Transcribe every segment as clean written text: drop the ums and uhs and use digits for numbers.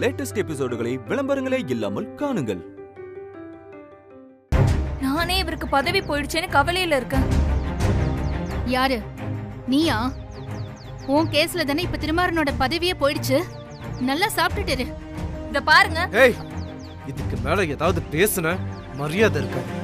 Latest எபிசோடுகளை விளம்பரங்களே இல்லாமல் காணுங்கள். நானே இவருக்கு பதவி போயிடுச்சேன்னு கவலையில இருக்கேன். யாரு நீயா? உன் கேஸ்ல தானே இப்ப திருமாறனோட பதவியே போயிடுச்சு. நல்லா சாப்பிட்டுட்டு இரு. இத பாருங்க. ஏய், இதுக்கு மேல ஏதாவது பேசுன மரியாதை இருக்காது.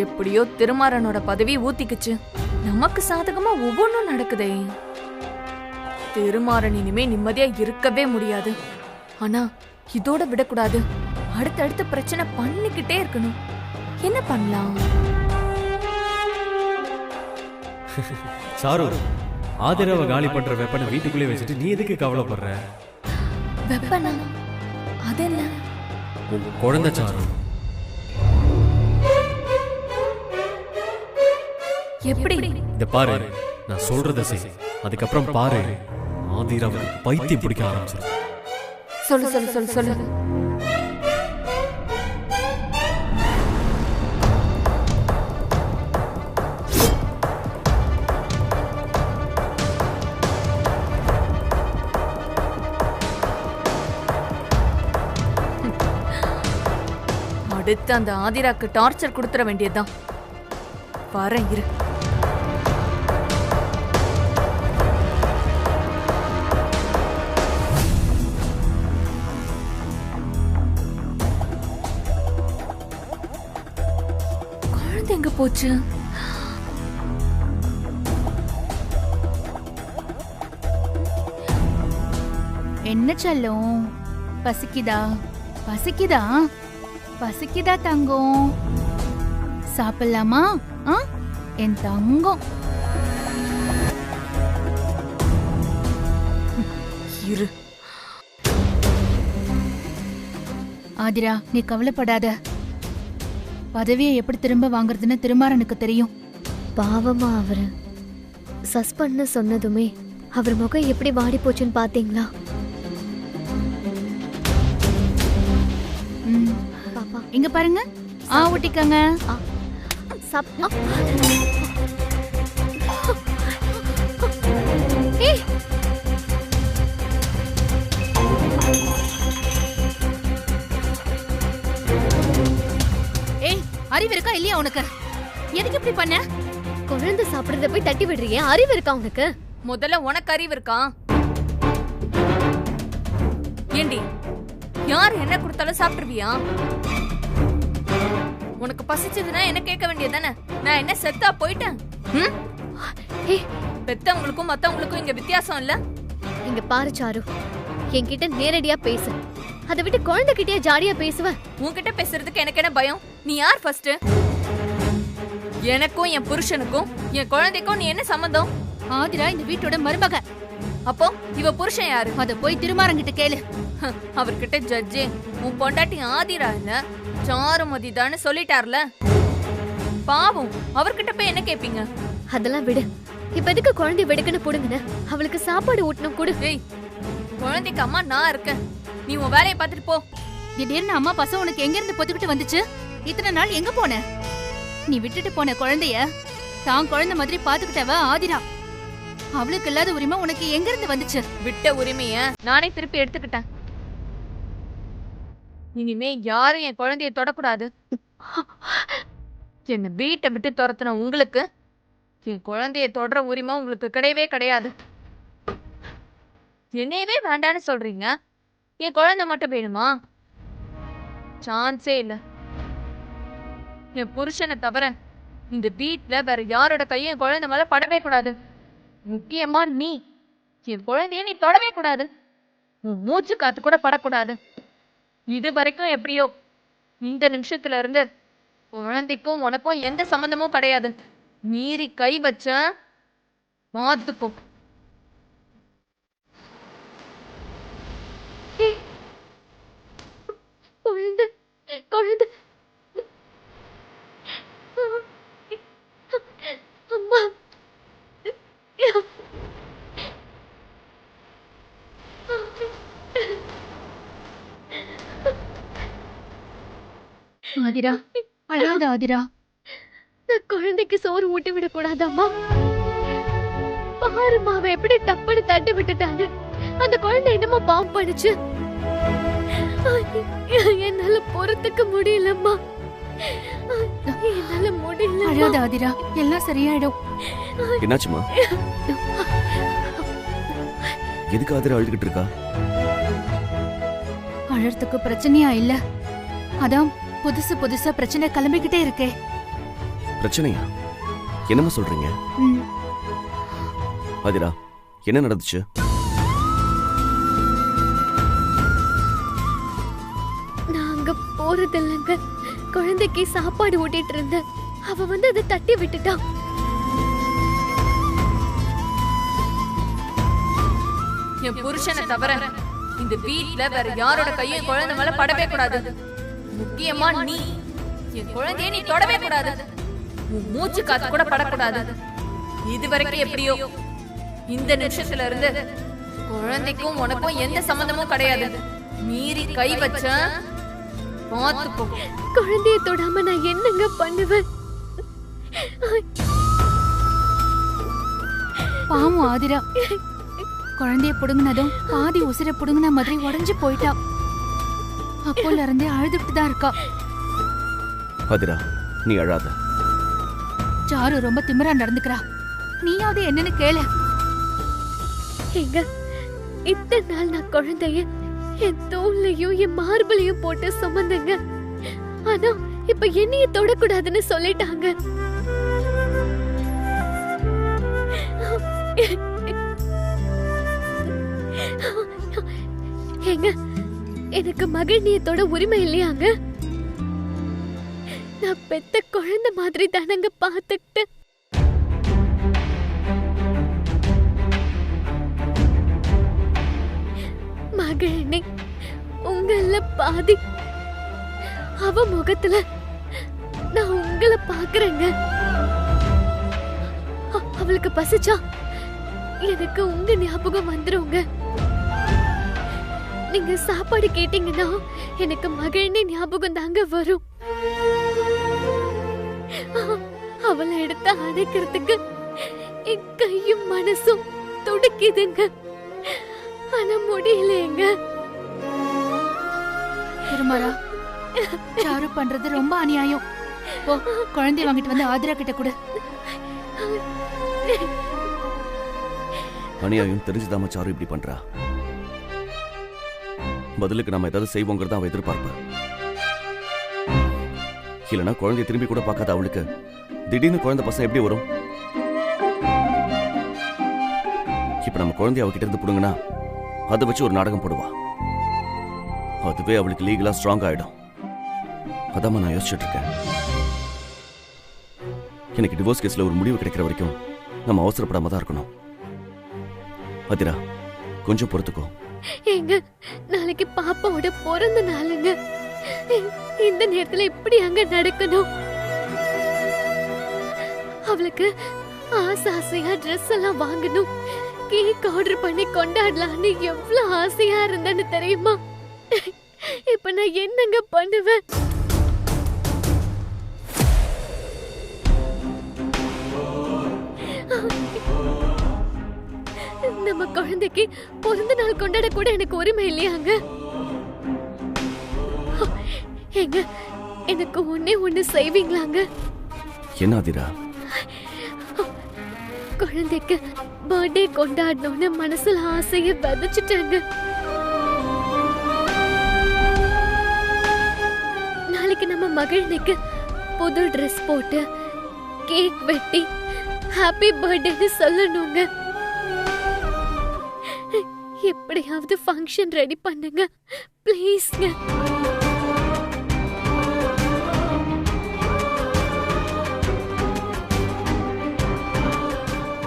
எப்படியோ திருமாறனோட பதவி ஊத்திக்குச்சு. நமக்கு சாதகமா ஒவ்வொன்றும் நடக்குதே. திருமாறன் இனிமே நிம்மதியா இருக்கவே முடியாது. ஆனா இதோட விடக்கூடாது. அடுத்தடுத்த பிரச்சனை பண்ணிக்கிட்டே இருக்கணும். என்ன பண்ணலாம்? சாரு, ஆதிராவை காலி பண்ற வெப்பனை வீட்டுக்குள்ளே வச்சுட்டு நீ எதுக்கு கவலைப்படுற? வெப்பனா? அது என்ன? உன் குழந்தை சாரு. எப்படி? இத பாரு, நான் சொல்றத செய். அதுக்கப்புறம் பாரு, ஆதிராவுக்கு பைத்தியம் பிடிக்க ஆரம்பிச்சிடும். சொல்லு சொல்லு சொல்லு சொல்லு. அடுத்து அந்த ஆதிராக்கு டார்ச்சர் கொடுத்துட வேண்டியதுதான். வரேன் இரு. குழந்தை எங்க போச்சு? என்ன செல்லும், பசிக்குதா? பசிக்குதா? பசிக்குதா தங்கம்? சாப்பிடலாமா? என் தங்கம். இரு. ஆதிரா, நீ கவலைப்படாத. பதவியை எப்படி திரும்ப வாங்குறதுன்னு திருமாறனுக்கு தெரியும். பாவமா அவரு சஸ்பெண்ட் சொன்னதுமே அவர் முகம் எப்படி வாடி போச்சுன்னு பாத்தீங்களா? பாப்பா இங்க பாருங்க. ஊட்டிக்கங்க. அறிவு இருக்கா இல்லையா உனக்கு? எதுக்கு இப்படி பண்ண? குழந்தை சாப்பிடுறத போய் தட்டி விடுறியே, அறிவு இருக்கா உனக்கு? முதல்ல உனக்கு அறிவு இருக்கா? ஏண்டி, யார் என்ன கொடுத்தாலும் சாப்பிடுவியா? உனக்கு பசிச்சதுன்னா என்ன கேட்க வேண்டியதானே? நான் என்ன செத்தா போயிட்டேன்? பெத்தவங்களுக்கும் மத்தவங்களுக்கும் இங்க வித்தியாசம் இல்ல? இங்க பாரு சாரு, என்கிட்ட நேரடியா பேசு. அதை விட்டு குழந்தைகிட்டயே ஜாலியா பேசுவ. உன்கிட்ட பேசுறதுக்கு எனக்கு என்ன பயம்? நீ யார் ஃபர்ஸ்ட்? எனக்கும் என் புருஷனுக்கும் என் குழந்தைக்கும் நீ என்ன சம்பந்தம்? ஆதிரா இந்த வீட்டோட மருமக. அப்போ இவ புருஷன் யாரு? அத போய் திருமாறங்கிட்ட கேளு. அவர்கிட்ட ஜட்ஜே உன் பொண்டாட்டி ஆதிரா இல்ல சாருமதி தான்னு சொல்லிட்டார்ல. பாவம், அவர்கிட்ட போய் என்ன கேப்பீங்க? அதெல்லாம் விடு. இப்ப எதுக்கு குழந்தை வெடுக்குன்னு போடுங்கன்னு அவளுக்கு சாப்பாடு ஊட்டணும் கொடு. குழந்தைக்கு அம்மா நான் இருக்கேன். நீ உன் வேலையை பார்த்துட்டு போ. திடீர்னு அம்மா பசம் உனக்கு எங்க இருந்து பொத்துக்கிட்டு வந்துச்சு? இத்தனை நாள் எங்க போன? நீ விட்டுட்டு போன குழந்தைய தான் குழந்தை மாதிரி பாத்துக்கிட்டவ ஆதிரா. அவளுக்கு இல்லாத உரிமை உனக்கு எங்க இருந்து வந்துச்சு? விட்ட உரிமைய நானே திருப்பி எடுத்துக்கிட்டேன். இனிமே யாரும் என் குழந்தைய தொடக்கூடாது. என்ன வீட்டை விட்டு துரத்துன உங்களுக்கு என் குழந்தைய தொடர உரிமை உங்களுக்கு கிடையவே கிடையாது. என்னையவே வேண்டான்னு சொல்றீங்க, என் குழந்தை மட்டும் வேணுமா? சான்ஸே இல்ல. என் புருஷனை தவிர இந்த வீட்டுல வேற யாரோட கையும் என் குழந்தை மேல படவே கூடாது. முக்கியமா நீ என் குழந்தைய நீ தொடவே கூடாது. உன் மூச்சு காத்து கூட படக்கூடாது. இது வரைக்கும் எப்படியோ இந்த நிமிஷத்துல இருந்து குழந்தைக்கும் உனக்கும் எந்த சம்பந்தமும் கிடையாது. மீறி கை வச்ச மாத்துக்கோ. குழந்தை குழந்தை அம்மா ஆதிரா, அழாத ஆதிரா. நான் குழந்தைக்கு சோறு ஊட்டி விடக்கூடாதம்மா. பாருமா, அவன் எப்படி டப்புன்னு தட்டி விட்டுட்டாங்க. அந்த குழந்தை என்னமா பாவம் பண்ணுச்சு. என்னால பொறுத்துக்க முடியலம்மா. என்னால முடியல. அழாத ஆதிரா, எல்லாம் சரியாயிடும். என்னாச்சுமா? எதுக்கு ஆதிரா அழுதுகிட்டு இருக்கா? அழறதுக்கு பிரச்சனையா இல்ல, அதான் புதுசு புதுசா பிரச்சனை கிளம்பிக்கிட்டே இருக்கே. பிரச்சனையா? என்னமா சொல்றீங்க? ஆதிரா, என்ன நடந்துச்சு? நாங்க போறதில்லைங்க. குழந்தைக்கு சாப்பாடு ஊட்டிட்டு இருந்தேன். அவ வந்து அதை தட்டி விட்டுட்டான். என் புருஷனை தவிர இந்த வீட்ல வேற யாரோட கையும் குழந்தை மேல படவே கூடாது. முக்கியமா நீ என் குழந்தைய நீ தொடவே கூடாது. உன் மூச்சு காத்து கூட படக்கூடாது. இது வரைக்கும் எப்படியோ, இந்த நிமிஷத்துல இருந்து குழந்தைக்கும் உனக்கும் எந்த சம்பந்தமும் கிடையாது. மீறி கை வச்ச பாத்துக்கோ. குழந்தைய தொடாம நான் என்னங்க பண்ணுவேன்? பாவம் ஆதிரா, குழந்தைய புடுங்கினதும் பாதி உசிர புடுங்கின மாதிரி உடஞ்சு போயிட்டா. அப்போல இருந்தே அழுதுட்டு தான் இருக்கா. ஆதிரா, நீ அழாத. சாரு ரொம்ப திமிரா நடந்துக்கிறா. நீயாவது என்னன்னு கேளு. எங்க இத்தனை நாள் நான் குழந்தைய என் தோல்லையும் என் மார்பிளையும் போட்டு சுமந்தங்க. ஆனா இப்ப என்னைய தொடக்கூடாதுன்னு சொல்லிட்டாங்க. எங்க எனக்கு மகிழ்ச்சியத்தோட உரிமை இல்லையாங்க? நான் பெத்த குழந்தை மாதிரி தானங்க பாத்துக்கிட்டு. மகிழ்ச்சி உங்கள பாதி. அவ முகத்துல நான் உங்களை பாக்குறேங்க. அவளுக்கு பசிச்சா எனக்கு உங்க ஞாபகம் வந்துருங்க. நீங்க சாப்பாடு கேட்டீங்கன்னா எனக்கு மகிழ்ச்சி ஞாபகம் தாங்க வரும். அவளை எடுத்து அணைக்கிறதுக்கு என் கையும் மனசும் துடிக்குதுங்க. ஆனா முடியலங்க. திருமரா, சாரு பண்றது ரொம்ப அநியாயம். போ, குழந்தைய வாங்கிட்டு வந்து ஆதிரா கிட்ட கொடு. அநியாயம் தெரிஞ்சுதாம சாரு இப்படி பண்றா. பதிலுக்கு நம்ம ஏதாவது செய்வோங்கிறத அவ எதிர்பார்ப்பா. இல்லனா குழந்தைய திரும்பி கூட பார்க்காத அவளுக்கு திடீர்னு குழந்தை பசங்க எப்படி வரும்? இப்ப நம்ம குழந்தைய அவகிட்ட இருந்து புடுங்கனா அதை வச்சு ஒரு நாடகம் போடுவா. அதுவே அவளுக்கு லீகலா ஸ்ட்ராங் ஆயிடும். அதாம நான் யோசிச்சுட்டு இருக்கேன். எனக்கு டிவோர்ஸ் கேஸ்ல ஒரு முடிவு கிடைக்கிற வரைக்கும் நம்ம அவசரப்படாம தான் இருக்கணும். அதிரா, கொஞ்சம் பொறுத்துக்கோ. ஏங்க, நாளைக்கு பாப்பாவோட பிறந்த நாளுங்க. இந்த நேரத்துல இப்படி அங்க நடக்கணும்? அவளுக்கு ஆசையா ட்ரெஸ் எல்லாம் வாங்கணும், கேக் ஆர்டர் பண்ணி கொண்டாடலான்னு எவ்வளவு ஆசையா இருந்தேன்னு தெரியுமா? இப்ப நான் என்னங்க பண்ணுவேன்? நம்ம குழந்தைக்கு பிறந்த நாள் கொண்டாட கூட எனக்கு உரிமை இல்லையாங்க? எங்க எனக்கு ஒண்ணு செய்வீங்களாங்க? என்ன அதிரா? குழந்தைக்கு பர்த்டே கொண்டாடணும்னு மனசுல ஆசைய விதைச்சிட்டாங்க. நாளைக்கு நம்ம மகிழ்ச்சிக்கு புது ட்ரெஸ் போட்டு கேக் வெட்டி ஹாப்பி பர்த்டேன்னு சொல்லணுங்க. எப்படியாவது ஃபங்க்ஷன் ரெடி பண்ணுங்க ப்ளீஸ்ங்க.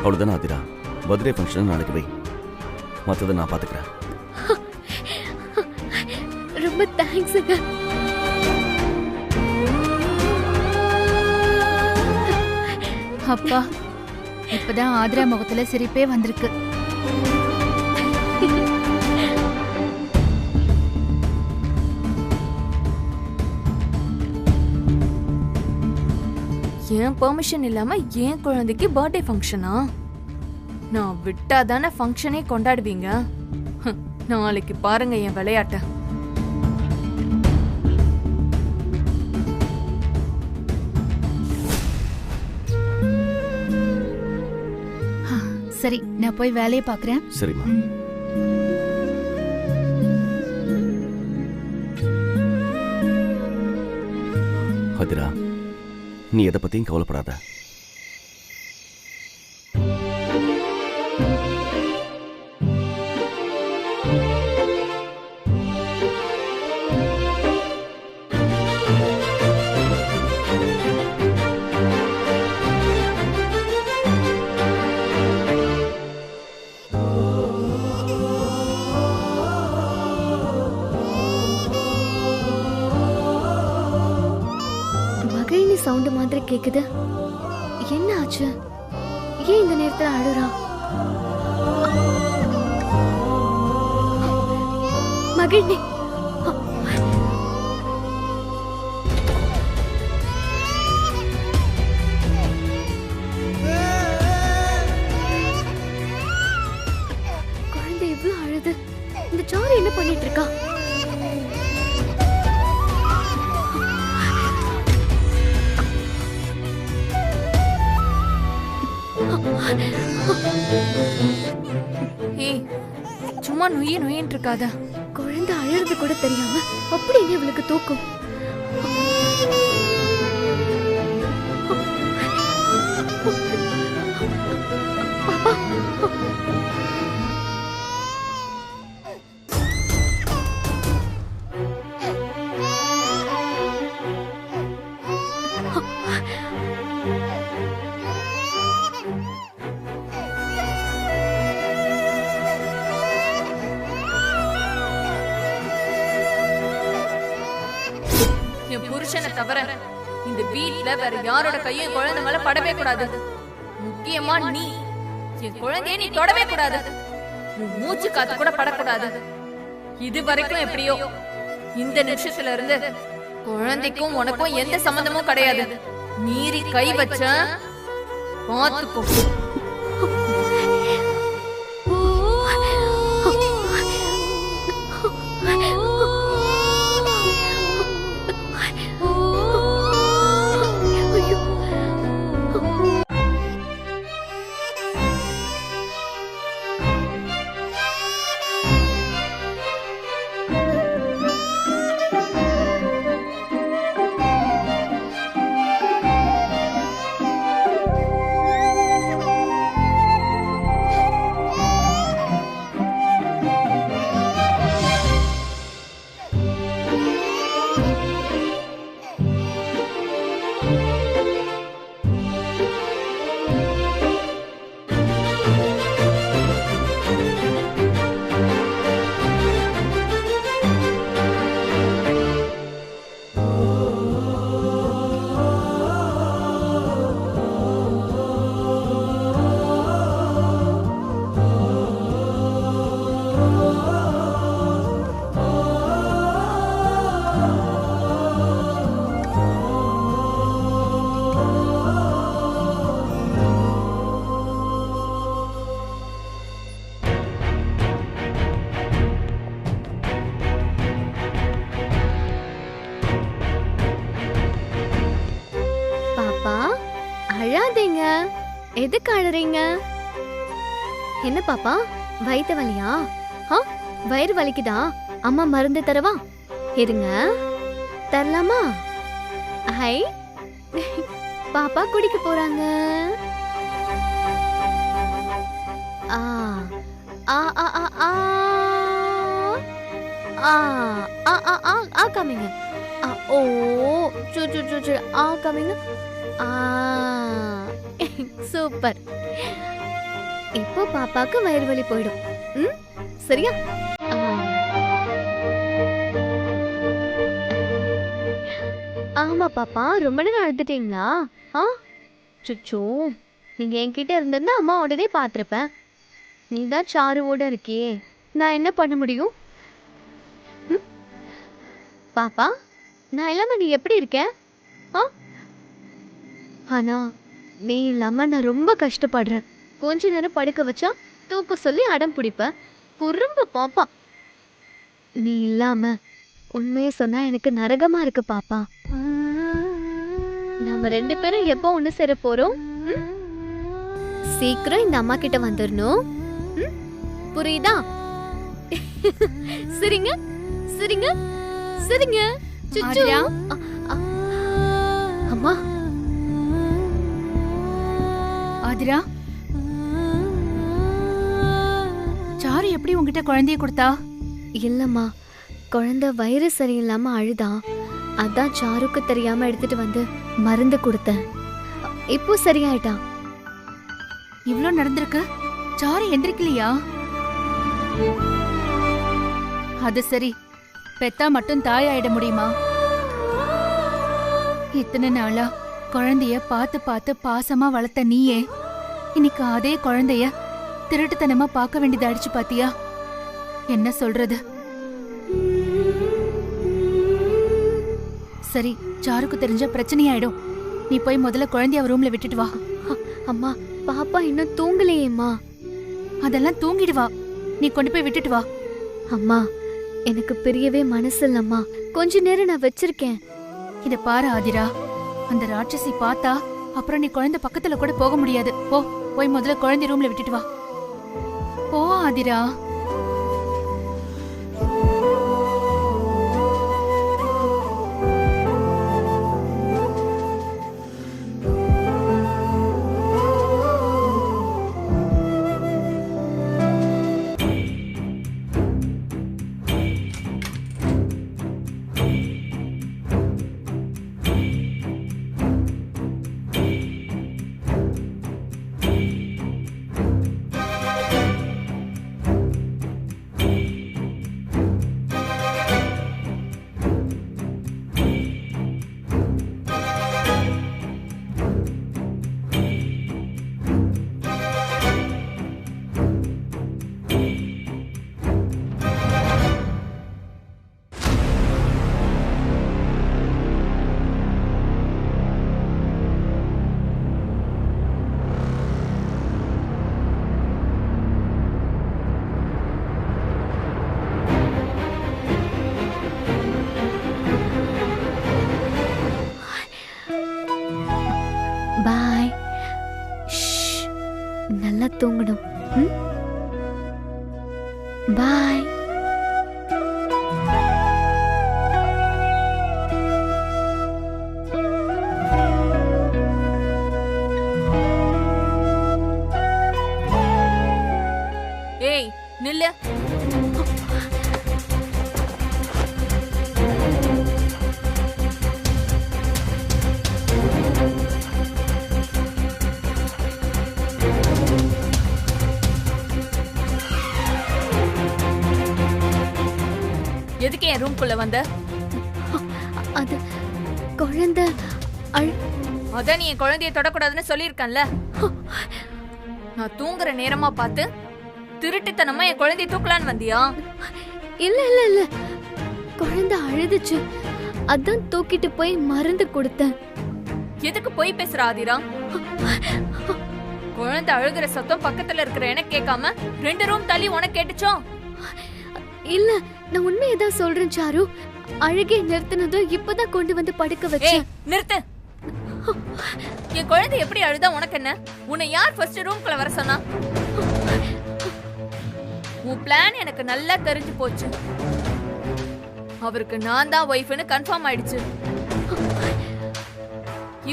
அவ்வளோதானே ஆதிரா? பர்த்டே ஃபங்க்ஷன் நாளைக்கு வை, மற்றதை நான் பார்த்துக்கிறேன். ரொம்ப தேங்க்ஸுங்க. அப்பா, இப்பதான் ஆதிரா முகத்துல சிரிப்பே வந்திருக்கு. என் பெர்மிஷன் இல்லாம என் குழந்தைக்கு பர்த்டே ஃபங்க்ஷனா? நான் விட்டா தானே ஃபங்க்ஷனே கொண்டாடுவீங்க. நாளைக்கு பாருங்க என் விளையாட்ட. சரி, நான் போய் வேலையை பாக்குறேன். சரிம்மா. ஆதிரா, நீ எதை பத்தியும் கவலைப்படாத. சவுண்ட் மாதிரி கேக்குது. என்ன ஆச்சு? ஏன் இந்த நேரத்துல அழுறா? மகிழ்ச்சி. குழந்தை இவ்வளவு அழுது. இந்த சாரு என்ன பண்ணிட்டு இருக்கா? ஏய், சும்மா நொய்யின்னு இருக்காத. குழந்தை அழறது கூட தெரியாம அப்படி என்ன இவளுக்கு தூக்கம்? பாப்பா, புருஷனை தவிர இந்த வீட்ல வேற யாரோட கையும் குழந்தை மேல படவே கூடாது. முக்கியமா நீ என் குழந்தைய நீ தொடவே கூடாது. உன் மூச்சு காத்து கூட படக்கூடாது. இது வரைக்கும் எப்படியோ, இந்த நிமிஷத்துல இருந்து குழந்தைக்கும் உனக்கும் எந்த சம்பந்தமும் கிடையாது. மீறி கை வச்ச பாத்துக்கோ. அழாதீங்க. எதுக்கு அழறீங்க? என்ன பாப்பா, வயித்து வலியா? வயிறு வலிக்குதா? அம்மா மருந்து தரவா? இருங்க, தரலாமா? ஹை, பாப்பா குடிக்க போறாங்க. ஆ ஆ ஆ ஆ ஆ ஆ ஆ ஆ ஆ காமிங்க. ஓ சு சு சு சு ஆ காமிங்க. சூப்பர். இப்போ பாப்பாக்கு வயிறு வலி போயிடும். ம், சரியா? ஆமா பாப்பா, ரொம்ப நேரம் அழுதுட்டீங்களா? சுச்சோ, நீங்க என்கிட்ட இருந்திருந்தா அம்மா உடனே பார்த்துருப்பேன். நீ தான் சாருவோட இருக்கியே, நான் என்ன பண்ண முடியும்? பாப்பா, நான் இல்லாம நீ எப்படி இருக்க? ஆனா நீ இல்லாம நான் ரொம்ப கஷ்டப்படுறேன். கொஞ்ச நேரம் படுக்க வச்சா தூக்க சொல்லி அடம் பிடிப்ப. குறும்பு பாப்பா. நீ இல்லாம உண்மையை சொன்னா எனக்கு நரகமா இருக்கு பாப்பா. நம்ம 2 பேரும் எப்போ ஒண்ணு சேர போறோம்? சீக்கிரம் இந்த அம்மா கிட்ட வந்துடணும். புரியுதா? சரிங்க சரிங்க சரிங்க. சுச்சு அம்மா. ஆதிரா, சாரு எப்படி உங்ககிட்ட குழந்தைய கொடுத்தா? இல்லம்மா, குழந்தை வயிறு சரியில்லாம அழுதா. அதான் சாருக்கு தெரியாம எடுத்துட்டு வந்து மருந்து கொடுத்தேன். இப்போ சரியாயிட்டா. இவ்ளோ நடந்திருக்கு, சாரு எந்திரிக்கலையா? அது சரி, பெத்தா மட்டும் தாய் ஆயிட முடியுமா? இத்தனை நாளா குழந்தைய பார்த்து பார்த்து பாசமா வளர்த்த நீயே இன்னைக்கு அதே குழந்தைய திருட்டுத்தனமா பார்க்க வேண்டியது அடிச்சு பாத்தியா? என்ன சொல்றது? சரி, சாருக்கு தெரிஞ்ச பிரச்சனையாயிடும். நீ போய் முதல்ல குழந்தைய ரூம்ல விட்டுட்டு வா. அம்மா, பாப்பா இன்னும் தூங்கலையேம்மா. அதெல்லாம் தூங்கிடுவா, நீ கொண்டு போய் விட்டுட்டு வா. அம்மா, எனக்கு பிரியவே மனசு இல்லம்மா. கொஞ்ச நேரம் நான் வச்சிருக்கேன். இத பாரு ஆதிரா, அந்த ராட்சசி பார்த்தா அப்புறம் நீ குழந்தை பக்கத்துல கூட போக முடியாது. போய் முதல்ல குழந்தை ரூம்ல விட்டுட்டு வா. போ ஆதிரா. பாய். நல்லா தூங்கணும். பாய். ஏய் நில்லு. எதுக்கு என் ரூம்குள்ள வந்த? அது குழந்தை அதான் நீ என் குழந்தைய தொடக்கூடாதுன்னு சொல்லியிருக்கேன்ல. நான் தூங்குற நேரமா பார்த்து திருட்டுத்தனமா என் குழந்தைய தூக்கலான்னு வந்தியா? இல்ல இல்ல இல்ல, குழந்தை அழுதுச்சு, அதான் தூக்கிட்டு போய் மருந்து கொடுத்தேன். எதுக்கு போய் பேசுற ஆதிரா? குழந்தை அழுகிற சத்தம் பக்கத்துல இருக்கிற எனக்கு கேட்காம 2 ரூம் தள்ளி உனக்கு கேட்டுச்சோ? இல்ல, நான் உண்மையதான் சொல்றேன் சாரு. அழுகை நிறுத்தினதும் இப்பதான் கொண்டு வந்து படுக்க வச்சேன். நிறுத்து. என் குழந்தை எப்படி அழுதா உனக்கு என்ன? உன்னை யார் ஃபர்ஸ்ட் ரூம்குள்ள வர சொன்னா? உன் பிளான் எனக்கு நல்லா தெரிஞ்சு போச்சு. அவருக்கு நான் தான் ஒய்ஃப்னு கன்ஃபார்ம் ஆயிடுச்சு.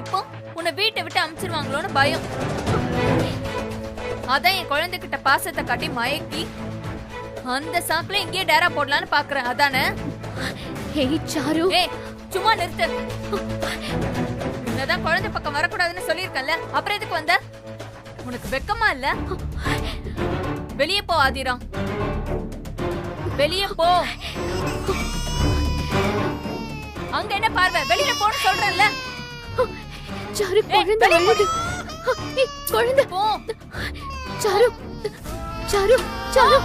இப்போ உன்னை வீட்டை விட்டு அனுப்பிச்சிருவாங்களோன்னு பயம். அதான் என் குழந்தைகிட்ட பாசத்தை காட்டி மயக்கி அந்த சாக்குல இங்கேயே டேரா போடலான்னு பாக்குறேன். அதானே? ஏய் சாரு, சும்மா நிறுத்து. உன்னதான் குழந்தை பக்கம் வரக்கூடாதுன்னு சொல்லியிருக்கேன்ல, அப்புறம் எதுக்கு வந்த? உனக்கு வெக்கமா இல்ல? வெளியே போ ஆதிரா, வெளியே போ. அங்க என்ன பார்வை? வெளியில போன்னு சொல்றேன்ல. சாரு குழந்தை அழுது. குழந்தை போ. Sir sir sir